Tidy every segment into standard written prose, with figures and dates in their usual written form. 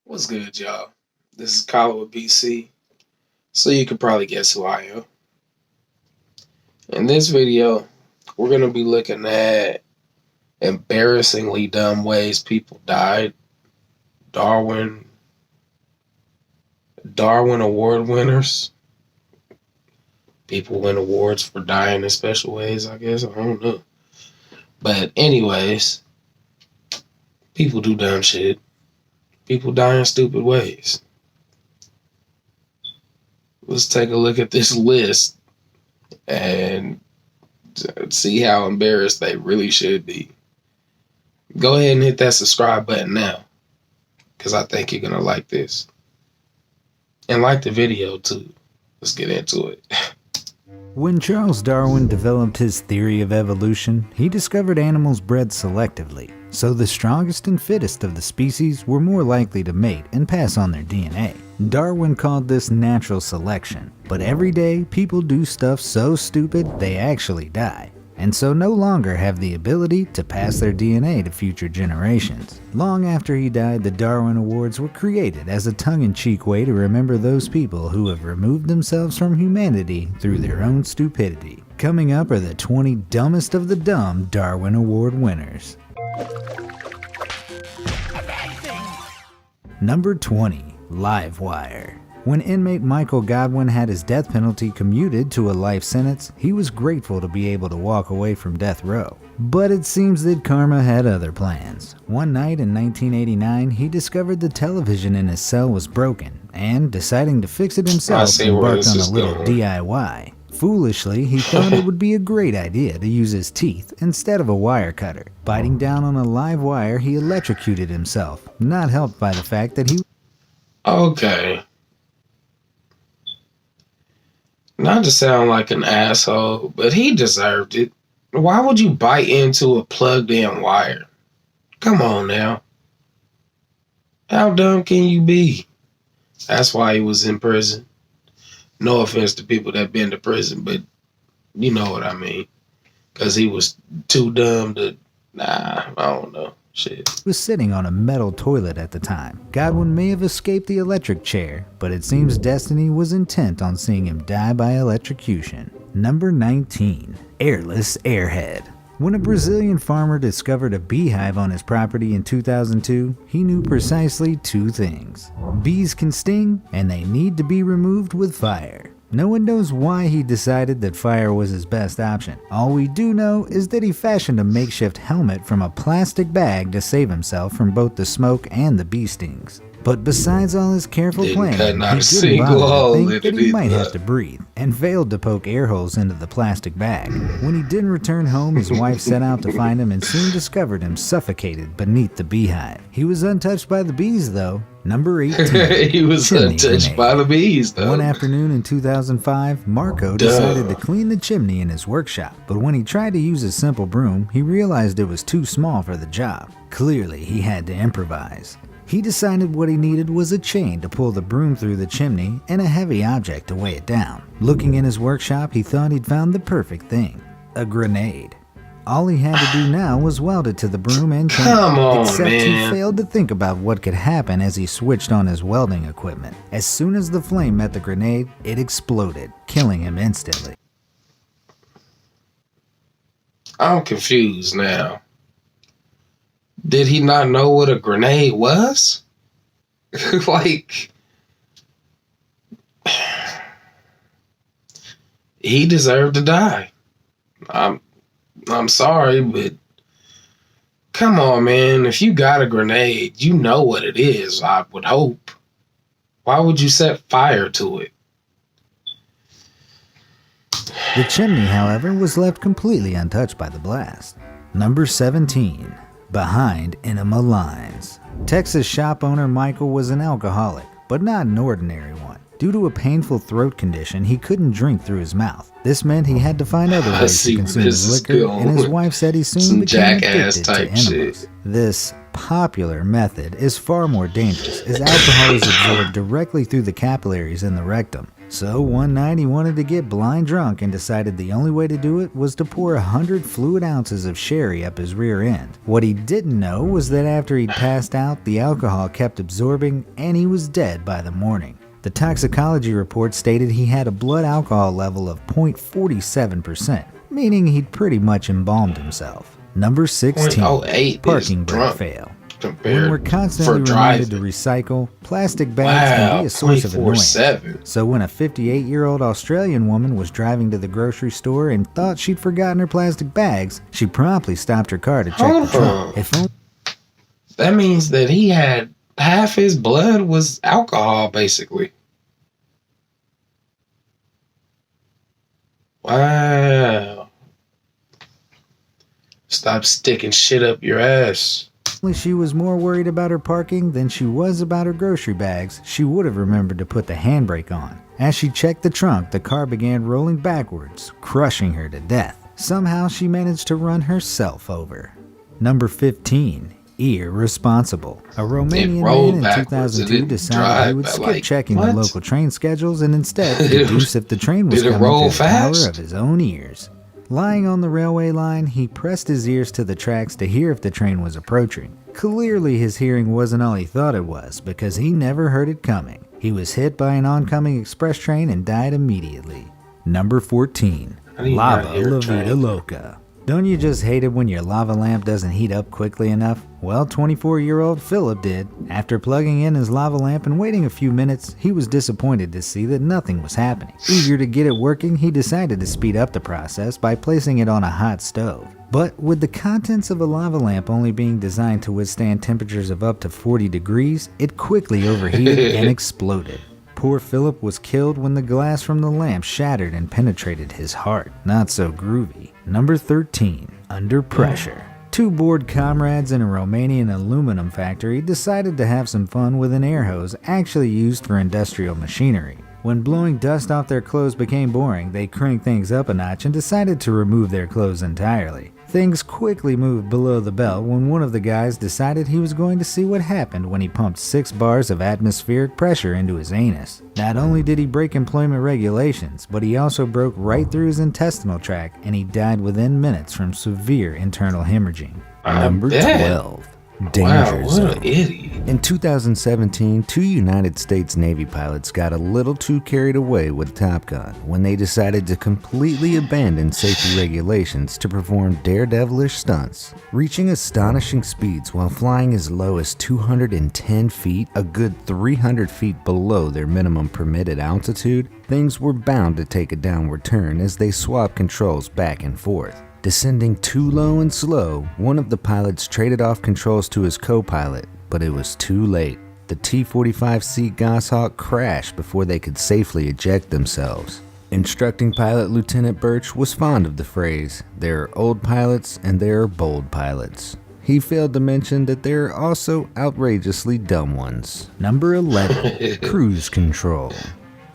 What's good, y'all? This is Colin with BC, so you can probably guess who I am. In this video, we're going to be looking at embarrassingly dumb ways people died. Darwin Award winners. People win awards for dying in special ways, I guess. I don't know. But anyways, people do dumb shit. People die in stupid ways. Let's take a look at this list and see how embarrassed they really should be. Go ahead and hit that subscribe button now, because I think you're going to like this. And like the video too. Let's get into it. When Charles Darwin developed his theory of evolution, he discovered animals bred selectively, so the strongest and fittest of the species were more likely to mate and pass on their DNA. Darwin called this natural selection, but every day people do stuff so stupid they actually die, and so no longer have the ability to pass their DNA to future generations. Long after he died, the Darwin Awards were created as a tongue-in-cheek way to remember those people who have removed themselves from humanity through their own stupidity. Coming up are the 20 dumbest of the dumb Darwin Award winners. Number 20. Livewire. When inmate Michael Godwin had his death penalty commuted to a life sentence, he was grateful to be able to walk away from death row. But it seems that karma had other plans. One night in 1989, he discovered the television in his cell was broken, and deciding to fix it himself, embarked on a little DIY. Foolishly, he thought it would be a great idea to use his teeth instead of a wire cutter. Biting down on a live wire, he electrocuted himself, not helped by the fact that he... Okay. Not to sound like an asshole, but he deserved it. Why would you bite into a plugged-in wire? Come on now. How dumb can you be? That's why he was in prison. No offense to people that been to prison, but you know what I mean. Because he was too dumb to... I don't know. Shit. Was sitting on a metal toilet at the time. Godwin may have escaped the electric chair, but it seems destiny was intent on seeing him die by electrocution. Number 19. Airless Airhead. When a Brazilian farmer discovered a beehive on his property in 2002, he knew precisely two things. Bees can sting, and they need to be removed with fire. No one knows why he decided that fire was his best option. All we do know is that he fashioned a makeshift helmet from a plastic bag to save himself from both the smoke and the bee stings. But besides all his careful planning, he didn't bother to think that he might have to breathe, and failed to poke air holes into the plastic bag. When he didn't return home, his wife set out to find him and soon discovered him suffocated beneath the beehive. He was untouched by the bees though. Number 18. He was untouched by the bees though. One afternoon in 2005, Marco decided to clean the chimney in his workshop, but when he tried to use a simple broom, he realized it was too small for the job. Clearly, he had to improvise. He decided what he needed was a chain to pull the broom through the chimney and a heavy object to weigh it down. Looking in his workshop, he thought he'd found the perfect thing: a grenade. All he had to do now was weld it to the broom and chimney, except he failed to think about what could happen as he switched on his welding equipment. As soon as the flame met the grenade, it exploded, killing him instantly. I'm confused now. Did he not know what a grenade was? Like, he deserved to die. I'm sorry, but come on, man. If you got a grenade, you know what it is, I would hope. Why would you set fire to it? The chimney, however, was left completely untouched by the blast. Number 17. Behind enema lines. Texas shop owner Michael was an alcoholic, but not an ordinary one. Due to a painful throat condition, he couldn't drink through his mouth. This meant he had to find other ways to consume his liquor, and his wife said he soon became addicted to enemas. This popular method is far more dangerous, as alcohol is absorbed directly through the capillaries in the rectum. So one night he wanted to get blind drunk and decided the only way to do it was to pour 100 fluid ounces of sherry up his rear end. What he didn't know was that after he'd passed out, the alcohol kept absorbing and he was dead by the morning. The toxicology report stated he had a blood alcohol level of 0.47%, meaning he'd pretty much embalmed himself. Number 16, 0.08 parking brake fail. When we're constantly reminded to recycle, plastic bags can be a source of annoyance. So when a 58-year-old Australian woman was driving to the grocery store and thought she'd forgotten her plastic bags, she promptly stopped her car to check the trunk. That means that he had half his blood was alcohol, basically. Wow. Stop sticking shit up your ass. She was more worried about her parking than she was about her grocery bags. She would have remembered to put the handbrake on. As she checked the trunk, the car began rolling backwards, crushing her to death. Somehow she managed to run herself over. Number 15. Irresponsible. A Romanian man in 2002 decided he would skip checking the local train schedules and instead deduce if the train was coming through the power of his own ears. Lying on the railway line, he pressed his ears to the tracks to hear if the train was approaching. Clearly his hearing wasn't all he thought it was, because he never heard it coming. He was hit by an oncoming express train and died immediately. Number 14. Lava La Vida Loca. Don't you just hate it when your lava lamp doesn't heat up quickly enough? Well, 24-year-old Philip did. After plugging in his lava lamp and waiting a few minutes, he was disappointed to see that nothing was happening. Eager to get it working, he decided to speed up the process by placing it on a hot stove. But with the contents of a lava lamp only being designed to withstand temperatures of up to 40 degrees, it quickly overheated and exploded. Poor Philip was killed when the glass from the lamp shattered and penetrated his heart. Not so groovy. Number 13. Under pressure. Two bored comrades in a Romanian aluminum factory decided to have some fun with an air hose actually used for industrial machinery. When blowing dust off their clothes became boring, they cranked things up a notch and decided to remove their clothes entirely. Things quickly moved below the belt when one of the guys decided he was going to see what happened when he pumped 6 bars of atmospheric pressure into his anus. Not only did he break employment regulations, but he also broke right through his intestinal tract and he died within minutes from severe internal hemorrhaging. Number 12. Danger Zone. What an idiot. In 2017, 2 United States Navy pilots got a little too carried away with Top Gun when they decided to completely abandon safety regulations to perform daredevilish stunts. Reaching astonishing speeds while flying as low as 210 feet, a good 300 feet below their minimum permitted altitude, things were bound to take a downward turn as they swapped controls back and forth. Descending too low and slow, one of the pilots traded off controls to his co-pilot, but it was too late. The T-45C Goshawk crashed before they could safely eject themselves. Instructing pilot Lieutenant Birch was fond of the phrase, "There are old pilots and there are bold pilots." He failed to mention that there are also outrageously dumb ones. Number 11. Cruise control.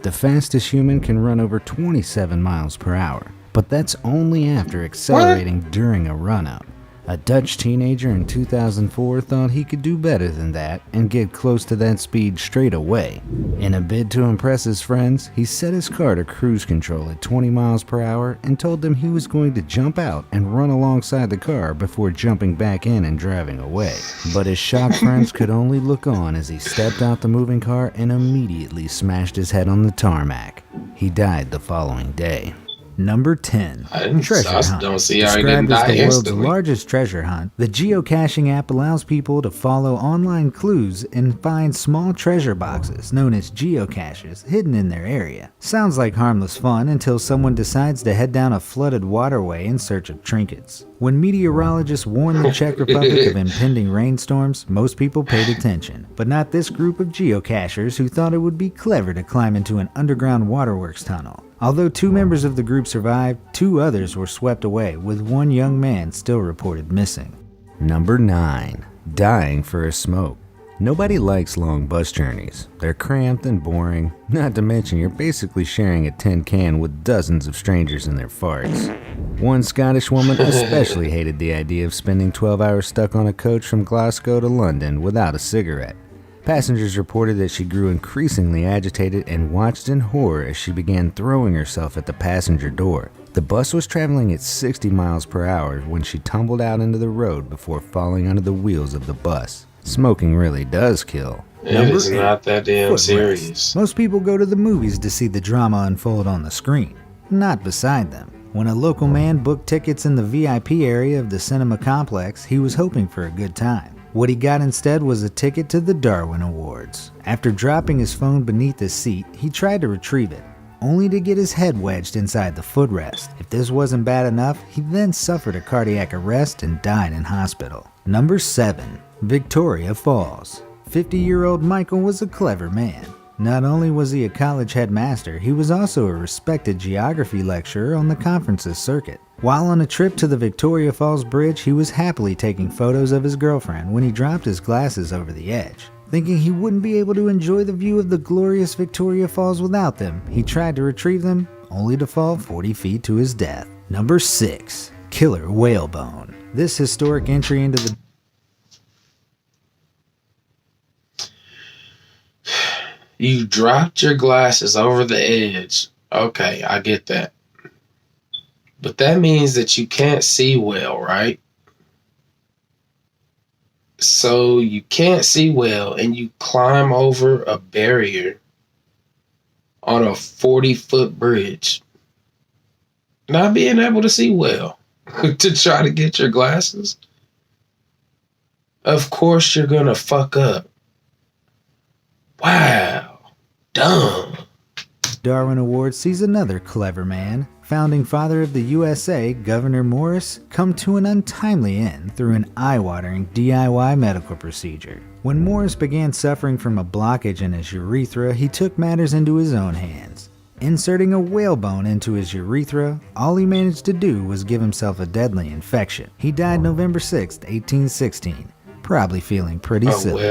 The fastest human can run over 27 miles per hour. But that's only after accelerating during a run-up. A Dutch teenager in 2004 thought he could do better than that and get close to that speed straight away. In a bid to impress his friends, he set his car to cruise control at 20 miles per hour and told them he was going to jump out and run alongside the car before jumping back in and driving away. But his shocked friends could only look on as he stepped out the moving car and immediately smashed his head on the tarmac. He died the following day. Number 10. Treasure Hunt. Don't see how he didn't die Described as the world's instantly. largest treasure hunt, the geocaching app allows people to follow online clues and find small treasure boxes, known as geocaches, hidden in their area. Sounds like harmless fun until someone decides to head down a flooded waterway in search of trinkets. When meteorologists warned the Czech Republic of impending rainstorms, most people paid attention. But not this group of geocachers who thought it would be clever to climb into an underground waterworks tunnel. Although 2 members of the group survived, 2 others were swept away, with 1 young man still reported missing. Number 9. Dying for a smoke. Nobody likes long bus journeys. They're cramped and boring, not to mention you're basically sharing a tin can with dozens of strangers and their farts. One Scottish woman especially hated the idea of spending 12 hours stuck on a coach from Glasgow to London without a cigarette. Passengers reported that she grew increasingly agitated and watched in horror as she began throwing herself at the passenger door. The bus was traveling at 60 miles per hour when she tumbled out into the road before falling under the wheels of the bus. Smoking really does kill. It is not that damn serious. Most people go to the movies to see the drama unfold on the screen, not beside them. When a local man booked tickets in the VIP area of the cinema complex, he was hoping for a good time. What he got instead was a ticket to the Darwin Awards. After dropping his phone beneath his seat, he tried to retrieve it, only to get his head wedged inside the footrest. If this wasn't bad enough, he then suffered a cardiac arrest and died in hospital. Number 7. Victoria Falls. 50-year-old Michael was a clever man. Not only was he a college headmaster, he was also a respected geography lecturer on the conferences circuit. While on a trip to the Victoria Falls Bridge, he was happily taking photos of his girlfriend when he dropped his glasses over the edge. Thinking he wouldn't be able to enjoy the view of the glorious Victoria Falls without them, he tried to retrieve them, only to fall 40 feet to his death. Number 6. Killer Whalebone. This historic entry into the You dropped your glasses over the edge. Okay, I get that. But that means that you can't see well, right? So you can't see well and you climb over a barrier on a 40-foot bridge, not being able to see well, to try to get your glasses. Of course you're gonna fuck up. Wow. Dumb. Darwin Award sees another clever man, founding father of the USA, Governor Morris, come to an untimely end through an eye-watering DIY medical procedure. When Morris began suffering from a blockage in his urethra, he took matters into his own hands. Inserting a whalebone into his urethra, all he managed to do was give himself a deadly infection. He died November 6, 1816, probably feeling pretty silly.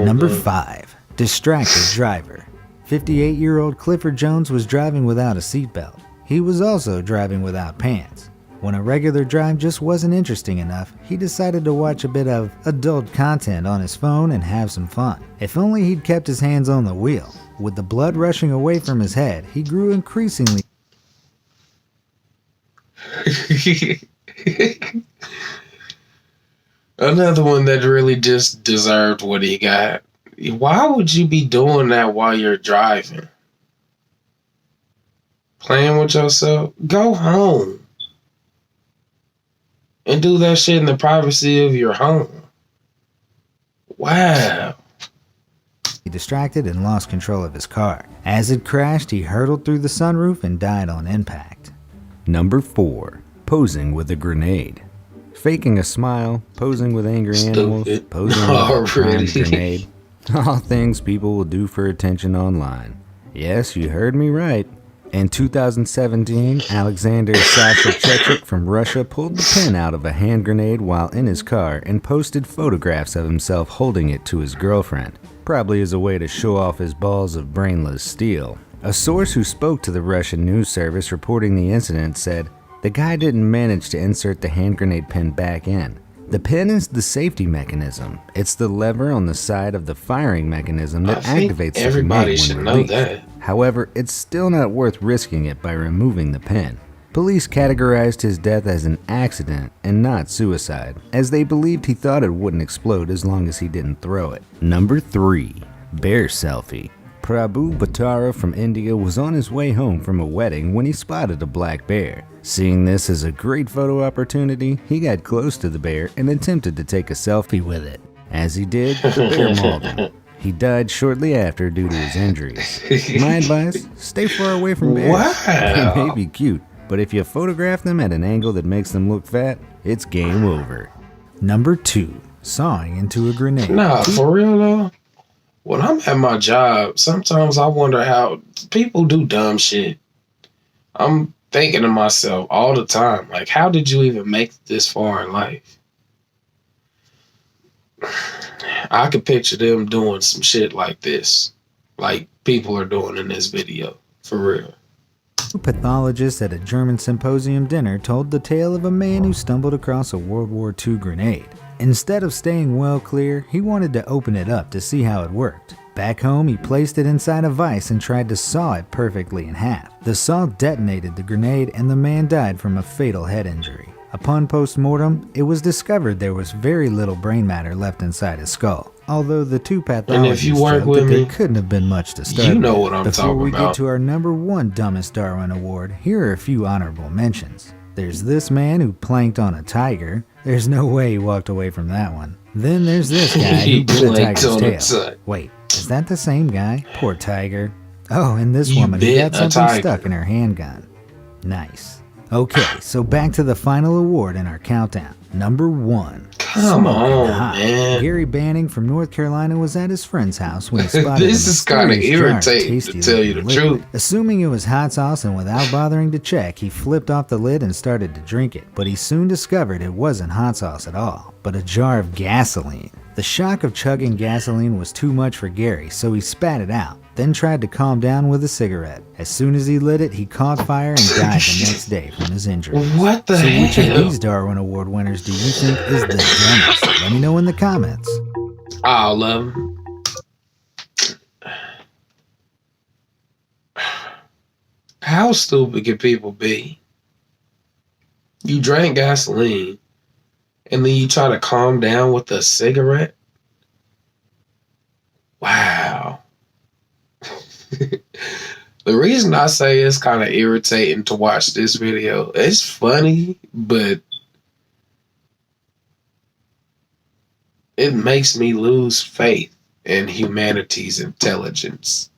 Number 5. Distracted driver. 58-year-old Clifford Jones was driving without a seatbelt. He was also driving without pants. When a regular drive just wasn't interesting enough, he decided to watch a bit of adult content on his phone and have some fun. If only he'd kept his hands on the wheel. With the blood rushing away from his head, he grew increasingly Another one that really just deserved what he got. Why would you be doing that while you're driving? Playing with yourself? Go home and do that shit in the privacy of your home. Wow. He distracted and lost control of his car. As it crashed, he hurtled through the sunroof and died on impact. Number 4. Posing with a grenade. Faking a smile, posing with angry animals, posing with a primed grenade. All things people will do for attention online. Yes, you heard me right. In 2017, Alexander Sashachechik from Russia pulled the pin out of a hand grenade while in his car and posted photographs of himself holding it to his girlfriend, probably as a way to show off his balls of brainless steel. A source who spoke to the Russian news service reporting the incident said, "The guy didn't manage to insert the hand grenade pin back in. The pin is the safety mechanism. It's the lever on the side of the firing mechanism that activates the grenade when released. However, it's still not worth risking it by removing the pin." Police categorized his death as an accident and not suicide, as they believed he thought it wouldn't explode as long as he didn't throw it. Number 3. Bear selfie. Prabhu Bhattara from India was on his way home from a wedding when he spotted a black bear. Seeing this as a great photo opportunity, he got close to the bear and attempted to take a selfie with it. As he did, the bear mauled him. He died shortly after due to his injuries. My advice, stay far away from bears. Wow. They may be cute, but if you photograph them at an angle that makes them look fat, it's game over. Number 2. Sawing into a grenade. Nah, for real though? When I'm at my job, sometimes I wonder how people do dumb shit. I'm thinking to myself all the time, like, how did you even make this far in life? I could picture them doing some shit like this, like people are doing in this video, for real. Pathologists at a German symposium dinner told the tale of a man who stumbled across a World War II grenade. Instead of staying well clear, he wanted to open it up to see how it worked. Back home, he placed it inside a vise and tried to saw it perfectly in half. The saw detonated the grenade and the man died from a fatal head injury. Upon post-mortem, it was discovered there was very little brain matter left inside his skull. Although the two pathologists joked that there couldn't have been much to start you know what I'm Before talking we about. get to our number 1 dumbest Darwin Award, here are a few honorable mentions. There's this man who planked on a tiger. There's no way he walked away from that one. Then there's this guy He who bit a planked tiger's on a tail. Wait, is that the same guy? Poor tiger. Oh, and this You woman who bit got a something tiger. stuck in her handgun. Nice. Okay, so back to the final award in our countdown. Number 1. Come Smoking on, hot. man. Gary Banning from North Carolina was at his friend's house when he spotted This a is kinda mysterious jar of irritating, to tasty tell you the looking liquid. truth. Assuming it was hot sauce and without bothering to check, he flipped off the lid and started to drink it. But he soon discovered it wasn't hot sauce at all, but a jar of gasoline. The shock of chugging gasoline was too much for Gary, so he spat it out, then tried to calm down with a cigarette. As soon as he lit it, he caught fire and died the next day from his injuries. What the So which of hell? these Darwin Award winners do you think is the dumbest? Let me know in the comments. All of them. How stupid can people be? You drank gasoline and then you try to calm down with a cigarette? Wow. The reason I say it's kind of irritating to watch this video, it's funny, but it makes me lose faith in humanity's intelligence.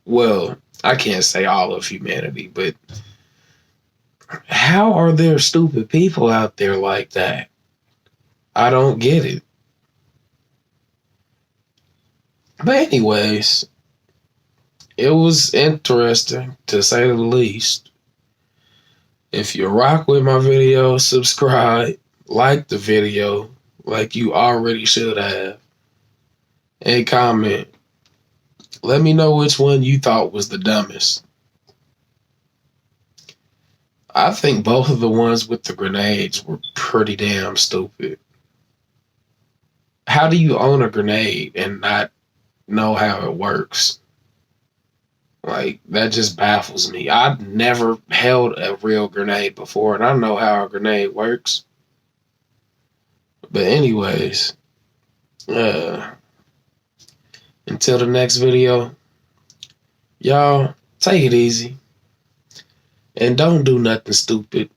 Well, I can't say all of humanity, but how are there stupid people out there like that? I don't get it. But anyways, it was interesting to say the least. If you rock with my video, subscribe, like the video like you already should have, and comment. Let me know which one you thought was the dumbest. I think both of the ones with the grenades were pretty damn stupid. How do you own a grenade and not know how it works? Like, that just baffles me. I've never held a real grenade before, and I know how a grenade works. But anyways, until the next video, y'all, take it easy. And don't do nothing stupid.